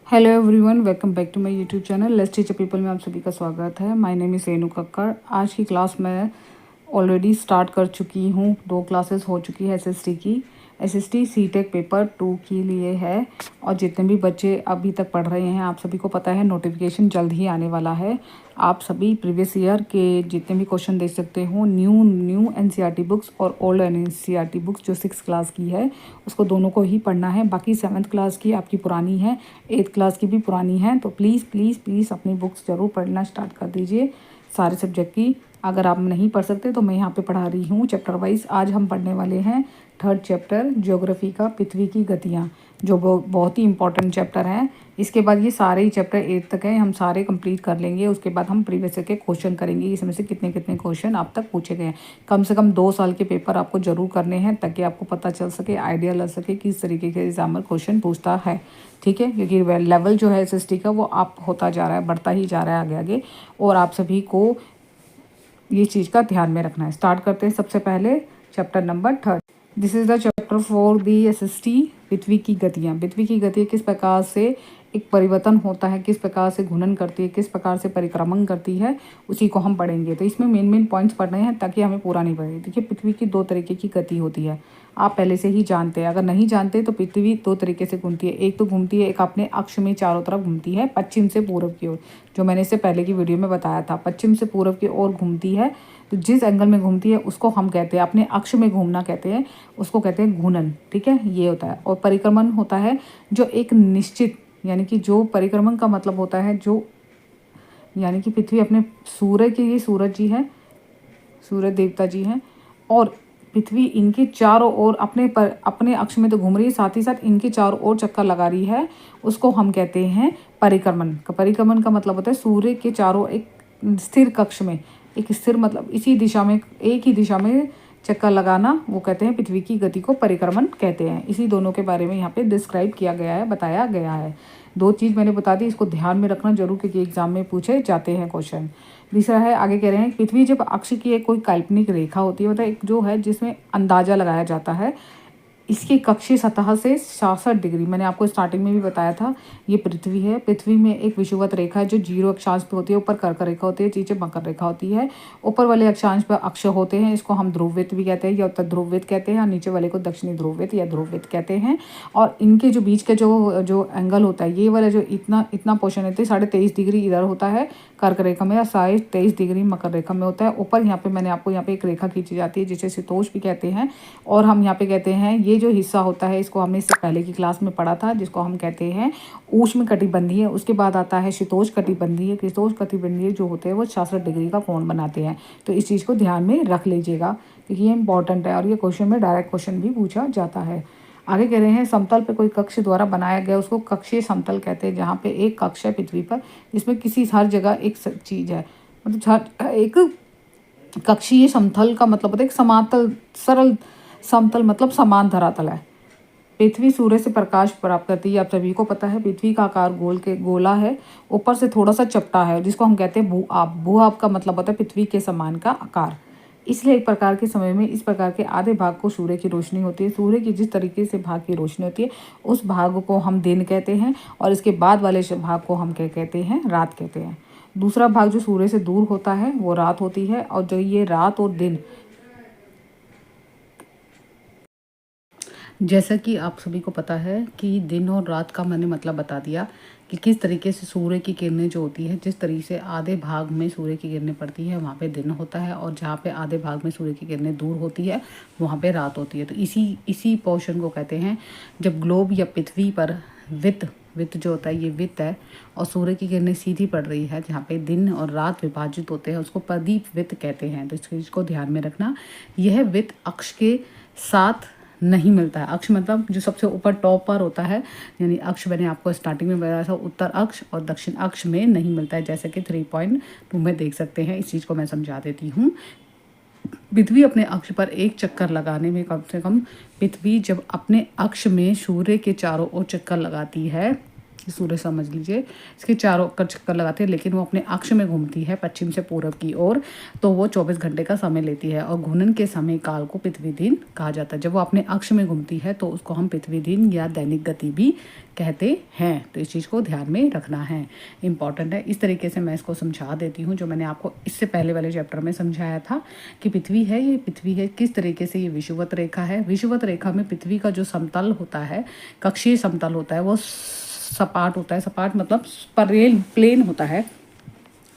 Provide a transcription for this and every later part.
Hello everyone, welcome back to my YouTube channel let's teach people में आप सभी का स्वागत है। My name is Renu Kakkar. आज की क्लास मैं ऑलरेडी स्टार्ट कर चुकी हूँ। 2 क्लासेस हो चुकी है एसएसटी की। एसएसटी सीटेक पेपर 2 के लिए है और जितने भी बच्चे अभी तक पढ़ रहे हैं आप सभी को पता है नोटिफिकेशन जल्द ही आने वाला है। आप सभी प्रीवियस ईयर के जितने भी क्वेश्चन देख सकते हो, न्यू एनसीईआरटी बुक्स और ओल्ड एनसीईआरटी बुक्स जो 6 क्लास की है उसको दोनों को ही पढ़ना है। बाकी 7th क्लास की आपकी पुरानी है, 8th क्लास की भी पुरानी है, तो प्लीज़ प्लीज़ प्लीज़ अपनी बुक्स ज़रूर पढ़ना स्टार्ट कर दीजिए सारे सब्जेक्ट की। अगर आप नहीं पढ़ सकते तो मैं यहाँ पे पढ़ा रही हूँ चैप्टर वाइज। आज हम पढ़ने वाले हैं 3rd चैप्टर ज्योग्राफी का, पृथ्वी की गतियाँ, जो बहुत ही इंपॉर्टेंट चैप्टर है। इसके बाद ये सारे ही चैप्टर 8 तक हैं, हम सारे कंप्लीट कर लेंगे। उसके बाद हम प्रीवियस के क्वेश्चन करेंगे, इसमें से कितने कितने क्वेश्चन आप तक पूछे गए हैं। कम से कम 2 साल के पेपर आपको जरूर करने हैं ताकि आपको पता चल सके, आइडिया लग सके किस तरीके के एग्जामर क्वेश्चन पूछता है। ठीक है, क्योंकि लेवल जो है एसएसटी का वो आप होता जा रहा है, बढ़ता ही जा रहा है आगे आगे, और आप सभी को ये चीज़ का ध्यान में रखना है। स्टार्ट करते हैं सबसे पहले chapter number 3rd। This is the chapter for the SST, पृथ्वी की गतियाँ। पृथ्वी की गति किस प्रकार से एक परिवर्तन होता है, किस प्रकार से घूर्णन करती है, किस प्रकार से परिक्रमण करती है, उसी को हम पढ़ेंगे। तो इसमें मेन पॉइंट्स पढ़ने हैं ताकि हमें पूरा नहीं पड़े। देखिए, पृथ्वी की 2 तरीके की गति होती है, आप पहले से ही जानते हैं। अगर नहीं जानते तो पृथ्वी 2 तरीके से घूमती है। एक तो घूमती है, एक अपने अक्ष में चारों तरफ घूमती है, पश्चिम से पूर्व की ओर, जो मैंने इससे पहले की वीडियो में बताया था। पश्चिम से पूर्व की ओर घूमती है, तो जिस एंगल में घूमती है उसको हम कहते हैं, अपने अक्ष में घूमना कहते हैं, उसको कहते हैं घूर्णन। ठीक है, ये होता है। और परिक्रमण होता है जो एक निश्चित, यानी कि जो परिक्रमण का मतलब होता है जो, यानी कि पृथ्वी अपने सूर्य के, ये सूरज जी है, सूर्य देवता जी हैं, और पृथ्वी इनके चारों ओर अपने अक्ष में तो घूम रही है, साथ ही साथ इनके चारों ओर चक्कर लगा रही है, उसको हम कहते हैं परिक्रमण। परिक्रमण का मतलब होता है सूर्य के चारों एक स्थिर कक्ष में, एक स्थिर मतलब इसी दिशा में, एक ही दिशा में चक्कर लगाना, वो कहते हैं पृथ्वी की गति को परिक्रमण कहते हैं। इसी दोनों के बारे में यहाँ पे डिस्क्राइब किया गया है, बताया गया है। 2 चीज़ मैंने बता दी, इसको ध्यान में रखना जरूर क्योंकि एग्जाम में पूछे जाते हैं क्वेश्चन। दूसरा है, आगे कह रहे हैं पृथ्वी जब अक्ष की एक कोई काल्पनिक रेखा होती है, मतलब एक जो है जिसमें अंदाजा लगाया जाता है, इसकी कक्षीय सतह से 66 डिग्री, मैंने आपको स्टार्टिंग में भी बताया था, ये पृथ्वी है। पृथ्वी में एक विषुवत रेखा है जो 0 अक्षांश पे होती है, ऊपर कर्क रेखा होती है, नीचे मकर रेखा होती है। ऊपर वाले अक्षांश पर अक्ष होते हैं, इसको हम ध्रुववृत्त भी कहते हैं या उत्तर ध्रुववृत्त कहते हैं, और नीचे वाले को दक्षिणी ध्रुववृत्त या ध्रुववृत्त कहते हैं। और इनके जो बीच का जो एंगल होता है, ये वाला जो इतना पोर्शन होता है, 23.5 डिग्री इधर होता है कर्क रेखा में, और 23.5 डिग्री मकर रेखा में होता है। ऊपर यहाँ पे मैंने आपको यहाँ पे एक रेखा खींची जाती है जिसे शीतोष भी कहते हैं, और हम यहाँ पे कहते हैं ये जो हिस्सा होता है, इसको हमने इससे पहले की क्लास में पढ़ा था, जिसको हम कहते हैं उष्ण कटिबंधीय। उसके बाद आता है शीतोष कटिबंधीय। शीतोष कटिबंधीय जो होते हैं वो 66 डिग्री का कोण बनाते हैं। तो इस चीज़ को ध्यान में रख लीजिएगा क्योंकि ये इंपॉर्टेंट है और ये क्वेश्चन में डायरेक्ट क्वेश्चन भी पूछा जाता है। आगे कह रहे हैं समतल पे कोई कक्ष द्वारा बनाया गया उसको कक्षीय समतल कहते हैं, जहाँ पे एक कक्ष है पृथ्वी पर, जिसमें किसी हर जगह एक चीज़ है, मतलब एक कक्षीय समतल का मतलब होता है एक समातल, सरल समतल मतलब समान धरातल है। पृथ्वी सूर्य से प्रकाश प्राप्त करती है, आप सभी को पता है। पृथ्वी का आकार गोला है, ऊपर से थोड़ा सा चपटा है, जिसको हम कहते हैं भू-आप। भू-आप का मतलब होता है पृथ्वी के समान का आकार। इसलिए एक प्रकार के समय में इस प्रकार के आधे भाग को सूर्य की रोशनी होती है। सूर्य की जिस तरीके से भाग की रोशनी होती है उस भाग को हम दिन कहते हैं, और इसके बाद वाले भाग को हम क्या कहते हैं, रात कहते हैं। दूसरा भाग जो सूर्य से दूर होता है वो रात होती है, और जो ये रात और दिन, जैसा कि आप सभी को पता है कि दिन और रात का मैंने मतलब बता दिया कि किस तरीके से सूर्य की किरणें जो होती है, जिस तरीके से आधे भाग में सूर्य की किरणें पड़ती है वहाँ पे दिन होता है, और जहाँ पे आधे भाग में सूर्य की किरणें दूर होती है वहाँ पे रात होती है। तो इसी पोर्शन को कहते हैं, जब ग्लोब या पृथ्वी पर वित्त जो होता है, ये वित्त है, और सूर्य की किरणें सीधी पड़ रही है, जहाँ पे दिन और रात विभाजित होते हैं, उसको प्रदीप वित्त कहते हैं। तो इस चीज़ को ध्यान में रखना। यह वित्त अक्ष के साथ नहीं मिलता है। अक्ष मतलब जो सबसे ऊपर टॉप पर होता है, यानी अक्ष मैंने आपको स्टार्टिंग में बताया था, उत्तर अक्ष और दक्षिण अक्ष में नहीं मिलता है, जैसे कि 3.2 में देख सकते हैं। इस चीज़ को मैं समझा देती हूँ। पृथ्वी अपने अक्ष पर एक चक्कर लगाने में कम से कम, पृथ्वी जब अपने अक्ष में सूर्य के चारों ओर चक्कर लगाती है ये सूर्य समझ लीजिए, इसके चारों का चक्कर लगाते हैं, लेकिन वो अपने अक्ष में घूमती है पश्चिम से पूरब की ओर, तो वो 24 घंटे का समय लेती है। और घूर्णन के समय काल को पृथ्वी दिन कहा जाता है। जब वो अपने अक्ष में घूमती है तो उसको हम पृथ्वी दिन या दैनिक गति भी कहते हैं। तो इस चीज़ को ध्यान में रखना है, इम्पॉर्टेंट है। इस तरीके से मैं इसको समझा देती हूँ, जो मैंने आपको इससे पहले वाले चैप्टर में समझाया था कि पृथ्वी है, ये पृथ्वी है, किस तरीके से ये विषुवत रेखा है। विषुवत रेखा में पृथ्वी का जो समतल होता है, कक्षीय समतल होता है, वो सपाट होता है। सपाट मतलब प्लेन होता है।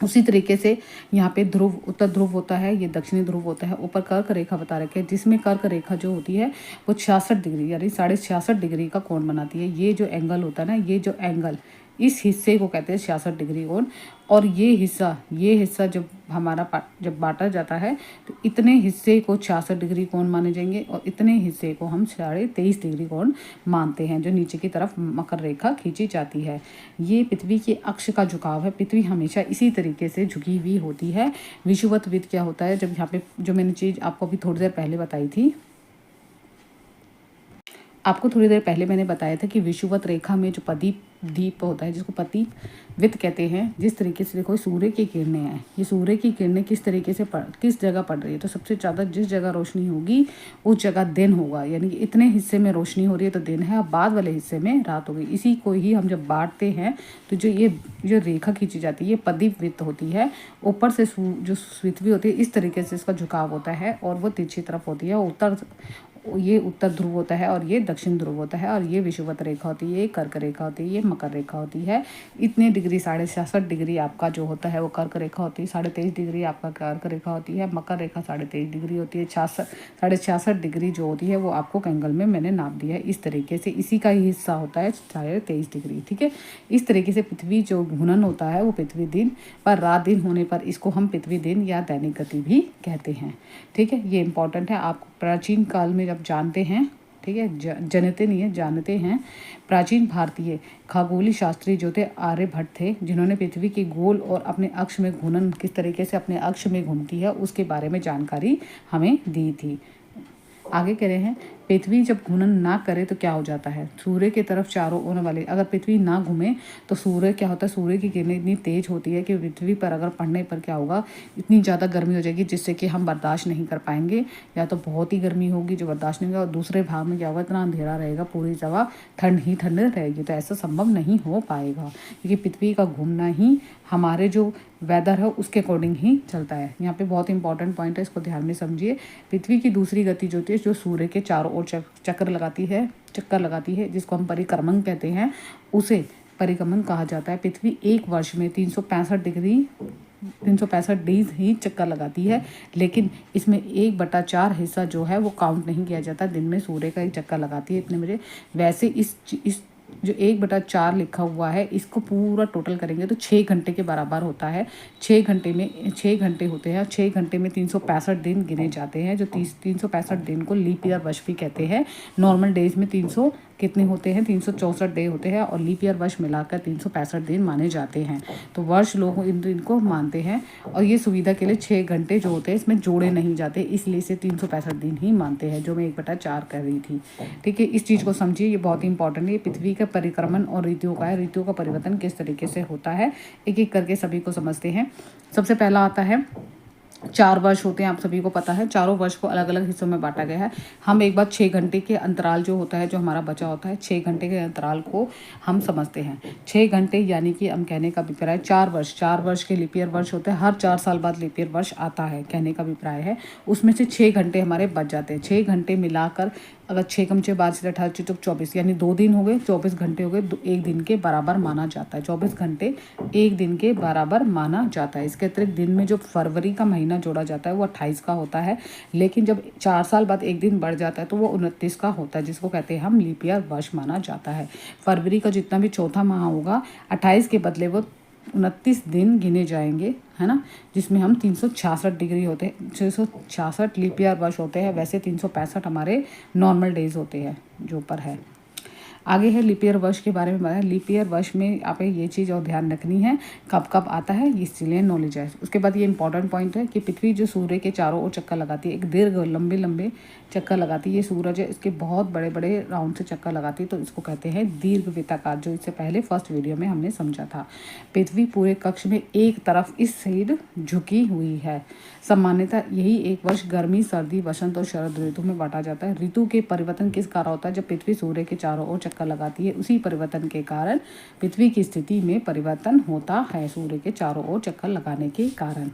उसी तरीके से यहाँ पे ध्रुव, उत्तर ध्रुव होता है, ये दक्षिणी ध्रुव होता है। ऊपर कर्क रेखा बता रखे हैं, जिसमें कर्क रेखा जो होती है वो 66 डिग्री यानी 66.5 डिग्री का कोण बनाती है। ये जो एंगल होता है ना, ये जो एंगल, इस हिस्से को कहते हैं 66 डिग्री कोण। और ये हिस्सा जब हमारा जब बांटा जाता है तो इतने हिस्से को 66 डिग्री कोण माने जाएंगे और इतने हिस्से को हम 23.5 डिग्री कोण मानते हैं, जो नीचे की तरफ मकर रेखा खींची जाती है। ये पृथ्वी के अक्ष का झुकाव है। पृथ्वी हमेशा इसी तरीके से झुकी हुई होती है। विषुवत विद क्या होता है, जब यहाँ पे जो मैंने चीज़ आपको अभी थोड़ी देर पहले बताई थी, आपको थोड़ी देर पहले मैंने बताया था कि विषुवत रेखा में जो दीप होता है, जिसको वित्त कहते हैं, जिस तरीके से देखो सूर्य की किरणें हैं, ये सूर्य की किरणें किस तरीके से किस जगह पड़ रही है, तो सबसे ज़्यादा जिस जगह रोशनी होगी उस जगह दिन होगा। यानी कि इतने हिस्से में रोशनी हो रही है तो दिन है, और बाद वाले हिस्से में रात होगी। इसी को ही हम जब बांटते हैं तो जो रेखा खींची जाती है ये पदीप वित्त होती है। ऊपर से जो पृथ्वी होती है इस तरीके से इसका झुकाव होता है और वो तिरछी तरफ होती है। ये उत्तर ध्रुव होता है और ये दक्षिण ध्रुव होता है। और ये विषुवत रेखा होती है, ये कर्क रेखा होती है, ये मकर रेखा होती है। इतने डिग्री 66.5 डिग्री आपका जो होता है वो कर्क रेखा होती है, 23.5 डिग्री आपका कर्क रेखा होती है, मकर रेखा 23.5 डिग्री होती है, 66 डिग्री जो होती है वो आपको एंगल में मैंने नाप दिया है। इस तरीके से इसी का ही हिस्सा होता है 23.5 डिग्री। ठीक है, इस तरीके से पृथ्वी जो घूर्णन होता है वो पृथ्वी दिन पर, रात दिन होने पर इसको हम पृथ्वी दिन या दैनिक गति भी कहते हैं। ठीक है, ये इंपॉर्टेंट है। आपको प्राचीन काल में जब जानते हैं, ठीक है, जनते नहीं है, जानते हैं, प्राचीन भारतीय खगोलीय शास्त्री जो थे आर्यभट्ट थे, जिन्होंने पृथ्वी के गोल और अपने अक्ष में घूर्णन किस तरीके से अपने अक्ष में घूमती है उसके बारे में जानकारी हमें दी थी। आगे कह रहे हैं, पृथ्वी जब घूर्णन ना करे तो क्या हो जाता है, सूर्य की तरफ चारों ओर वाले, अगर पृथ्वी ना घूमे तो सूर्य क्या होता है, सूर्य की किरणें इतनी तेज होती है कि पृथ्वी पर अगर पड़ने पर क्या होगा, इतनी ज़्यादा गर्मी हो जाएगी जिससे कि हम बर्दाश्त नहीं कर पाएंगे। या तो बहुत ही गर्मी होगी जो बर्दाश्त नहीं होगा, और दूसरे भाग में क्या होगा, इतना अंधेरा रहेगा, पूरी जगह ठंड ही ठंड रहेगी। तो ऐसा संभव नहीं हो पाएगा, क्योंकि पृथ्वी का घूमना ही हमारे जो वेदर है उसके अकॉर्डिंग ही चलता है। यहाँ पे बहुत इंपॉर्टेंट पॉइंट है, इसको ध्यान में समझिए। पृथ्वी की दूसरी गति जो होती है, जो सूर्य के चारों ओर चक्कर लगाती है, जिसको हम परिक्रमण कहते हैं, उसे परिक्रमण कहा जाता है। पृथ्वी एक वर्ष में 365 डेज ही चक्कर लगाती है, लेकिन इसमें 1/4 हिस्सा जो है वो काउंट नहीं किया जाता। दिन में सूर्य का ही चक्कर लगाती है इतने बजे। वैसे इस जो 1/4 लिखा हुआ है इसको पूरा टोटल करेंगे तो 6 घंटे के बराबर होता है। 6 घंटे में 6 घंटे होते हैं, 6 घंटे में 365 दिन गिने जाते हैं। जो 365 दिन को लीप ईयर वर्ष भी कहते हैं। नॉर्मल डेज में 300 कितने होते हैं, 364 डे होते हैं, और लीप ईयर वर्ष मिलाकर 365 दिन माने जाते हैं। तो वर्ष लोग इन दिन को मानते हैं, और ये सुविधा के लिए 6 घंटे जो होते हैं इसमें जोड़े नहीं जाते, इसलिए इसे 365 दिन ही मानते हैं, जो मैं 1/4 कर रही थी। ठीक है, इस चीज़ को समझिए, ये बहुत इंपॉर्टेंट है। ये पृथ्वी का परिक्रमण और ऋतुओं का है, ऋतुओं का परिवर्तन किस तरीके से होता है, एक एक करके सभी को समझते हैं। सबसे पहला आता है 4 वर्ष होते हैं, आप सभी को पता है। चारों वर्ष को अलग अलग हिस्सों में बांटा गया है। हम एक बार 6 घंटे के अंतराल जो होता है, जो हमारा बचा होता है, 6 घंटे के अंतराल को हम समझते हैं। 6 घंटे यानी कि हम कहने का अभिप्राय 4 वर्ष के लीप ईयर वर्ष होते हैं। हर 4 साल बाद लीप ईयर वर्ष आता है, कहने का अभिप्राय है। उसमें से 6 घंटे हमारे बच जाते हैं। 6 घंटे मिलाकर अगर 6 कम 6 12 18 24 यानी 2 दिन हो गए, 24 घंटे हो गए, एक दिन के बराबर माना जाता है। 24 घंटे एक दिन के बराबर माना जाता है। इसके अतिरिक्त दिन में जो फरवरी का महीना जोड़ा जाता है वो 28 का होता है, लेकिन जब 4 साल बाद एक दिन बढ़ जाता है तो वो 29 का होता है, जिसको कहते हैं हम लीप ईयर वर्ष माना जाता है। फरवरी का जितना भी चौथा माह होगा, 28 के बदले वो 29 दिन गिने जाएंगे, है ना, जिसमें हम 366 डिग्री होते हैं, 366 लीप ईयर वर्ष होते हैं। वैसे 365 हमारे नॉर्मल डेज होते हैं जो ऊपर है। आगे है लीप ईयर वर्ष के बारे में बताया। लीप ईयर वर्ष में आप ये चीज़ और ध्यान रखनी है कब कब आता है, इसलिए नॉलेज है। उसके बाद ये इंपॉर्टेंट पॉइंट है कि पृथ्वी जो सूर्य के चारों ओर चक्कर लगाती है, एक दीर्घ लंबे लंबे चक्कर लगाती है। ये सूरज है, इसके बहुत बड़े बड़े राउंड से चक्कर लगाती है, तो इसको कहते हैं दीर्घवृत्ताकार, जो इससे पहले फर्स्ट वीडियो में हमने समझा था। पृथ्वी पूरे कक्ष में एक तरफ इस साइड झुकी हुई है। सामान्यतः यही एक वर्ष गर्मी, सर्दी, वसंत और शरद ऋतु में बांटा जाता है। ऋतु के परिवर्तन किस कारण होता है? जब पृथ्वी सूर्य के चारों ओर चक्कर लगाती है, उसी परिवर्तन के कारण पृथ्वी की स्थिति में परिवर्तन होता है, सूर्य के चारों ओर चक्कर लगाने के कारण।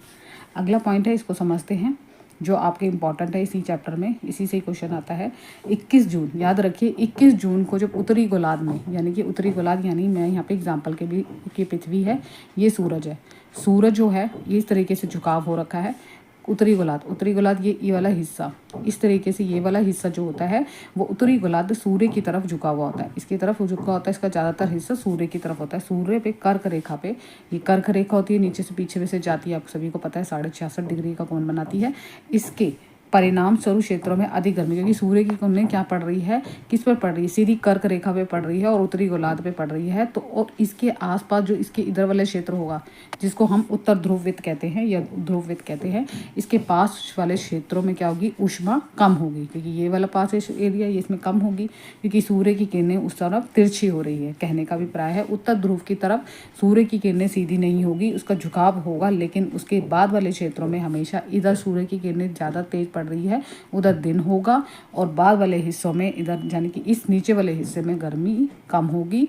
अगला पॉइंट है, इसको समझते हैं, जो आपके इम्पॉर्टेंट है इसी चैप्टर में, इसी से क्वेश्चन आता है। 21 जून, याद रखिए 21 जून को जब उत्तरी गोलार्ध में, यानी कि उत्तरी गोलार्ध यानी मैं यहाँ पे एग्जांपल के भी कि पृथ्वी है, ये सूरज है। सूरज जो है ये इस तरीके से झुकाव हो रखा है। उत्तरी गोलार्ध ये वाला हिस्सा, इस तरीके से ये वाला हिस्सा जो होता है वो उत्तरी गोलार्ध सूर्य की तरफ झुका हुआ होता है। इसकी तरफ झुका होता है, इसका ज़्यादातर हिस्सा सूर्य की तरफ होता है। सूर्य पे कर्क रेखा पे, ये कर्क रेखा होती है, नीचे से पीछे से जाती है, आप सभी को पता है 66.5 डिग्री का कोण बनाती है। इसके परिणाम स्वरूप क्षेत्रों में अधिक गर्मी, क्योंकि सूर्य की किरणें क्या पड़ रही है, किस पर पड़ रही है, सीधी कर्क रेखा पे पड़ रही है और उत्तरी गोलार्ध पे पड़ रही है। तो और इसके आसपास जो इसके इधर वाले क्षेत्र होगा, जिसको हम उत्तर ध्रुववृत्त कहते हैं या ध्रुववृत्त कहते हैं, इसके पास वाले क्षेत्रों में क्या होगी, ऊष्मा कम होगी, क्योंकि ये वाला पास एरिया ये इसमें कम होगी, क्योंकि सूर्य की किरणें उस तरफ तिरछी हो रही है। कहने का अभिप्राय है उत्तर ध्रुव की तरफ सूर्य की किरणें सीधी नहीं होगी, उसका झुकाव होगा, लेकिन उसके बाद वाले क्षेत्रों में हमेशा इधर सूर्य की किरणें ज़्यादा तेज पड़ रही है, उधर दिन होगा, और बाद वाले हिस्सों में इधर यानी कि इस नीचे वाले हिस्से में गर्मी कम होगी।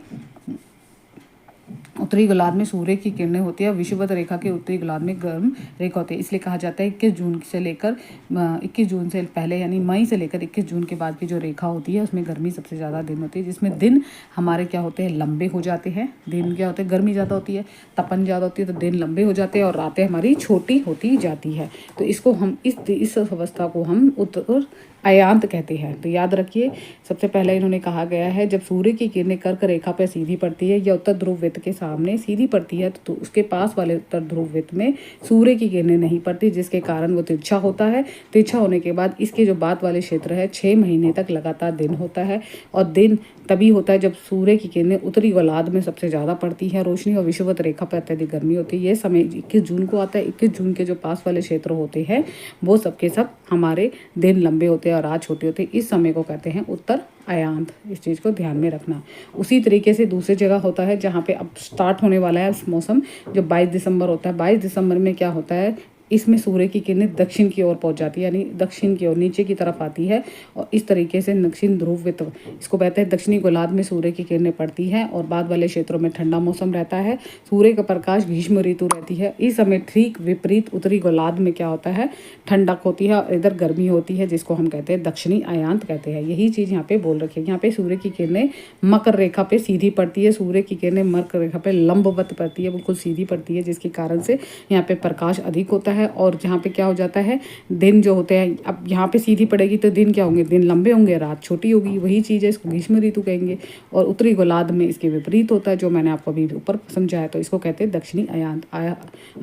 उत्तरी गोलार्ध में सूर्य की किरणें होती है, विषुवत रेखा के उत्तरी गोलार्ध में गर्म रेखा होती है, इसलिए कहा जाता है 21 जून से लेकर 21 जून से पहले यानी मई से लेकर 21 जून के बाद की जो रेखा होती है उसमें गर्मी सबसे ज़्यादा दिन होती है, जिसमें दिन हमारे क्या होते हैं, लंबे हो जाते हैं। दिन क्या होते हैं, गर्मी ज़्यादा होती है, तपन ज़्यादा होती है, तो दिन लंबे हो जाते हैं और रातें हमारी छोटी होती जाती है। तो इसको हम इस अवस्था को हम उत्तर अयांत कहते हैं। तो याद रखिए, सबसे पहले इन्होंने कहा गया है जब सूर्य की किरणें कर्क रेखा पर सीधी पड़ती है या उत्तर ध्रुववृत्त के सामने सीधी पड़ती है, तो उसके पास वाले उत्तर ध्रुववृत्त में सूर्य की किरणें नहीं पड़ती, जिसके कारण वो तिरछा होता है। तिरछा होने के बाद इसके जो बाद वाले क्षेत्र है 6 महीने तक लगातार दिन होता है, और दिन तभी होता है जब सूर्य की किरणें उत्तरी गोलार्ध में सबसे ज़्यादा पड़ती है रोशनी, और विषुवत रेखा पर अत्यधिक गर्मी होती है। ये समय 21 जून को आता है। 21 जून के जो पास वाले क्षेत्र होते हैं वो सबके सब हमारे दिन लंबे होते हैं और रात छोटी होती है। इस समय को कहते हैं उत्तर अयांत। इस चीज़ को ध्यान में रखना। उसी तरीके से दूसरी जगह होता है जहाँ पे अब स्टार्ट होने वाला है मौसम, जो 22 दिसंबर होता है। 22 दिसंबर में क्या होता है, इसमें सूर्य की किरणें दक्षिण की ओर पहुंच जाती है, यानी दक्षिण की ओर नीचे की तरफ आती है, और इस तरीके से दक्षिण ध्रुववृत्त, इसको कहते हैं दक्षिणी गोलार्ध में सूर्य की किरणें पड़ती हैं, और बाद वाले क्षेत्रों में ठंडा मौसम रहता है। सूर्य का प्रकाश ग्रीष्म ऋतु रहती है। इस समय ठीक विपरीत उत्तरी गोलार्ध में क्या होता है, ठंडक होती है और इधर गर्मी होती है, जिसको हम कहते हैं दक्षिणी अयांत कहते हैं। यही चीज़ यहाँ पे बोल रखी है। यहाँ पे सूर्य की किरणें मकर रेखा पे सीधी पड़ती है, सूर्य की किरणें मकर रेखा पे लंबवत पड़ती है, बिल्कुल सीधी पड़ती है, जिसके कारण से यहाँ पे प्रकाश अधिक होता है। और जहाँ पे क्या हो जाता है, दिन जो होते हैं, अब यहाँ पे सीधी पड़ेगी तो दिन क्या होंगे, दिन लंबे होंगे, रात छोटी होगी। वही चीज़ है, इसको ग्रीष्म ऋतु कहेंगे। और उत्तरी गोलार्ध में इसके विपरीत होता है, जो मैंने आपको अभी ऊपर समझाया, तो इसको कहते हैं दक्षिणी अयांत।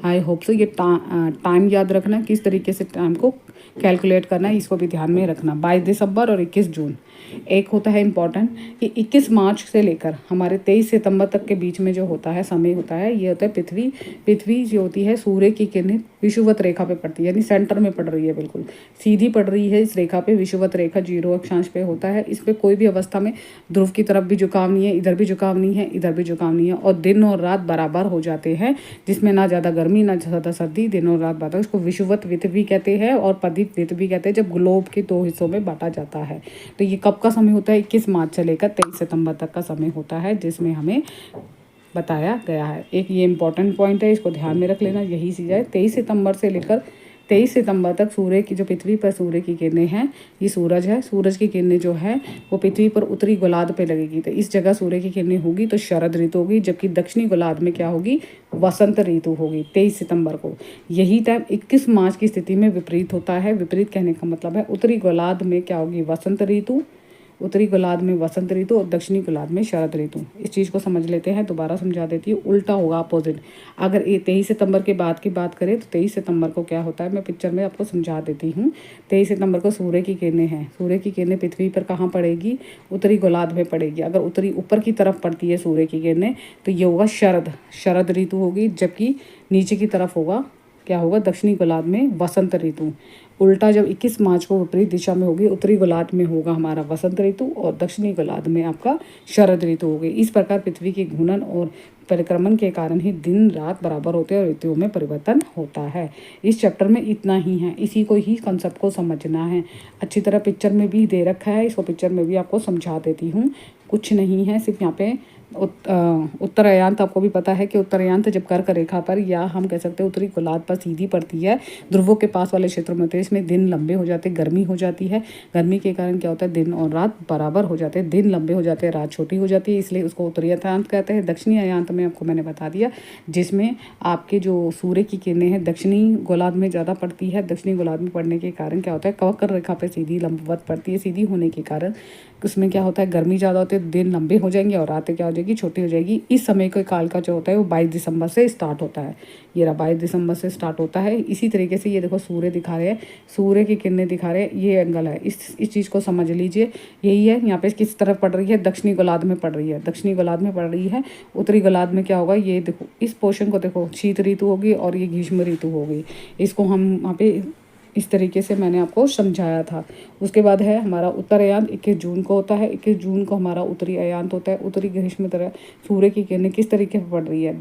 आई होप सो ये टाइम याद रखना, किस तरीके से टाइम को कैलकुलेट करना है, इसको भी ध्यान में रखना। 22 दिसंबर और 21 जून। एक होता है इम्पॉर्टेंट कि 21 मार्च से लेकर हमारे 23 सितंबर तक के बीच में जो होता है समय होता है, ये होता है पृथ्वी जो होती है सूर्य की किरणें विषुवत रेखा पे पड़ती है, यानी सेंटर में पड़ रही है, बिल्कुल सीधी पड़ रही है इस रेखा पे। विषुवत रेखा 0 अक्षांश पे होता है। इस पे कोई भी अवस्था में ध्रुव की तरफ भी झुकाव नहीं है, इधर भी झुकाव नहीं है, इधर भी झुकाव नहीं है, और दिन और रात बराबर हो जाते हैं, जिसमें ना ज़्यादा गर्मी ना ज़्यादा सर्दी, दिन और रात बराबर। इसको विषुवत वृत्त भी कहते हैं और प्रदीप वृत्त भी कहते हैं, जब ग्लोब के 2 हिस्सों में बांटा जाता है। तो ये कब का समय होता है, 21 मार्च से लेकर 23 सितंबर तक का समय होता है, जिसमें हमें बताया गया है। एक ये इंपॉर्टेंट पॉइंट है, इसको ध्यान में रख लेना। यही चीज़ है, 23 सितंबर से लेकर 23 सितंबर तक सूर्य की जो पृथ्वी पर सूर्य की किरणें हैं, ये सूरज है, सूरज की किरणें जो है वो पृथ्वी पर उत्तरी गोलार्ध पे लगेगी, तो इस जगह सूर्य की किरणें होगी तो शरद ऋतु होगी, जबकि दक्षिणी गोलार्ध में क्या होगी, वसंत ऋतु होगी 23 सितंबर को। यही टाइम 21 मार्च की स्थिति में विपरीत होता है। विपरीत कहने का मतलब है उत्तरी गोलार्ध में क्या होगी, वसंत ऋतु, उत्तरी गोलार्ध में वसंत ऋतु और दक्षिणी गोलार्ध में शरद ऋतु। इस चीज़ को समझ लेते हैं, दोबारा समझा देती हूँ। उल्टा होगा, अपोजिट। अगर ये 23 सितंबर के बाद की बात करें तो 23 सितंबर को क्या होता है, मैं पिक्चर में आपको समझा देती हूँ। 23 सितंबर को सूर्य की किरणें हैं। सूर्य की किरणें पृथ्वी पर कहाँ पड़ेगी, उत्तरी गोलार्ध में पड़ेगी। अगर उत्तरी ऊपर की तरफ पड़ती है सूर्य की किरणें तो ये होगा शरद ऋतु होगी, जबकि नीचे की तरफ होगा, क्या होगा, दक्षिणी गोलार्ध में वसंत ऋतु। उल्टा जब 21 मार्च को विपरीत दिशा में होगी, उत्तरी गोलार्ध में होगा हमारा वसंत ऋतु और दक्षिणी गोलार्ध में आपका शरद ऋतु होगी। इस प्रकार पृथ्वी के घूर्णन और परिक्रमण के कारण ही दिन रात बराबर होते हैं और ऋतुओं में परिवर्तन होता है। इस चैप्टर में इतना ही है, इसी को ही कंसेप्ट को समझना है। अच्छी तरह पिक्चर में भी दे रखा है, इसको पिक्चर में भी आपको समझा देती हूँ। कुछ नहीं है, सिर्फ यहाँ पे उत्तरायण आपको भी पता है कि उत्तरायण जब कर्क रेखा पर, या हम कह सकते हैं उत्तरी गोलार्ध पर सीधी पड़ती है, ध्रुवों के पास वाले क्षेत्रों में होते हैं। इसमें दिन लंबे हो जाते हैं, गर्मी हो जाती है। गर्मी के कारण क्या होता है, दिन और रात बराबर हो जाते हैं, दिन लंबे हो जाते हैं, रात छोटी हो जाती है, इसलिए उसको उत्तरी अयांत कहते हैं। दक्षिणी अयांत में आपको मैंने बता दिया, जिसमें आपके जो सूर्य की किरणें हैं दक्षिणी गोलार्ध में ज़्यादा पड़ती है। दक्षिणी गोलार्ध में पड़ने के कारण क्या होता है, कर्क रेखा पर सीधी लंबवत पड़ती है। सीधी होने के कारण उसमें क्या होता है, गर्मी ज़्यादा होती है, दिन लंबे हो जाएंगे और रातें क्या हो जाएगी, छोटी हो जाएगी। इस समय के काल का जो होता है वो 22 दिसंबर से स्टार्ट होता है। ये रहा 22 दिसंबर से स्टार्ट होता है। इसी तरीके से ये देखो सूर्य दिखा रहे हैं, सूर्य की किरणें दिखा रहे हैं, ये एंगल है। इस चीज़ को समझ लीजिए। यही है, यहाँ पे किस तरफ पड़ रही है, दक्षिणी गोलार्ध में पड़ रही है, दक्षिणी गोलार्ध में पड़ रही है। उत्तरी गोलार्ध में क्या होगा, ये देखो इस पोर्शन को देखो, शीत ऋतु होगी और ये ग्रीष्म ऋतु होगी। इसको हम वहाँ पे इस तरीके से मैंने आपको समझाया था। उसके बाद है हमारा उत्तरायण, 21 जून को होता है। 21 जून को हमारा उत्तरी अयांत होता है। उत्तरी ग्रीष्म तरह सूर्य की किरणें किस तरीके से पड़ रही है,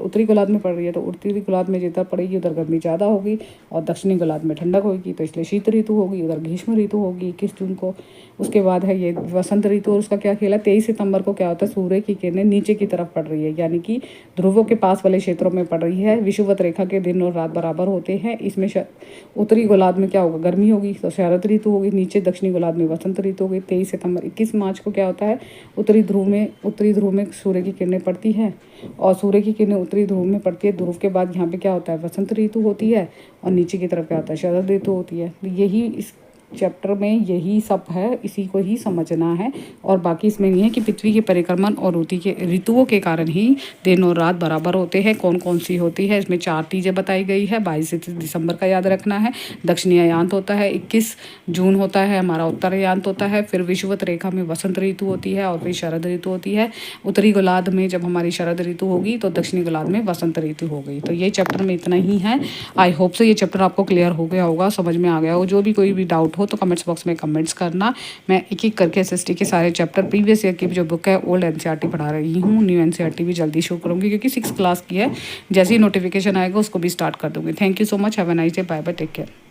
उत्तरी गोलार्ध में पड़ रही है, तो उत्तरी गोलार्ध में जितना पड़ेगी उधर गर्मी ज़्यादा होगी और दक्षिणी गोलार्ध में ठंडक होगी, तो इसलिए शीत ऋतु होगी, उधर ग्रीष्म ऋतु होगी 21 जून को। उसके बाद है ये वसंत ऋतु, और उसका क्या खेल है, 23 सितंबर को क्या होता है, सूर्य की किरणें नीचे की तरफ पड़ रही है, यानी कि ध्रुवों के पास वाले क्षेत्रों में पड़ रही है। विषुवत रेखा के दिन और रात बराबर होते हैं। इसमें उत्तरी गोलार्ध में क्या होगा, गर्मी होगी, तो शरद ऋतु होगी। नीचे दक्षिणी गोलार्ध में वसंत ऋतु होगी। 23 सितंबर 21 मार्च को क्या होता है, उत्तरी ध्रुव में सूर्य की किरणें पड़ती हैं और सूर्य की किरणें उत्तरी ध्रुव में पड़ती है। ध्रुव के बाद यहाँ पे क्या होता है, वसंत ऋतु होती है और नीचे की तरफ क्या होता है, शरद ऋतु होती है। यही इस चैप्टर में यही सब है, इसी को ही समझना है। और बाकी इसमें नहीं है कि पृथ्वी के परिक्रमण और ऋतुओं के कारण ही दिन और रात बराबर होते हैं। कौन कौन सी होती है, इसमें 4 चीज़ें बताई गई है। 22 दिसंबर का याद रखना है, दक्षिणी अयांत होता है। 21 जून होता है हमारा उत्तरायंत होता है। फिर विषुवत रेखा में वसंत ऋतु होती है और फिर शरद ऋतु होती है। उत्तरी गोलार्ध में जब हमारी शरद ऋतु होगी तो दक्षिणी गोलार्ध में वसंत ऋतु हो गई। तो ये चैप्टर में इतना ही है। आई होप से ये चैप्टर आपको क्लियर हो गया होगा, समझ में आ गया हो। जो भी कोई भी डाउट हो तो कमेंट्स बॉक्स में कमेंट्स करना। मैं एक एक करके एसएसटी के सारे चैप्टर, प्रीवियस ईयर की जो बुक है ओल्ड एनसीईआरटी पढ़ा रही हूँ। न्यू एनसीईआरटी भी जल्दी शो करूँगी क्योंकि 6 क्लास की है। जैसे ही नोटिफिकेशन आएगा उसको भी स्टार्ट कर दूँगी। Thank you so much, have a nice day, bye bye, take care.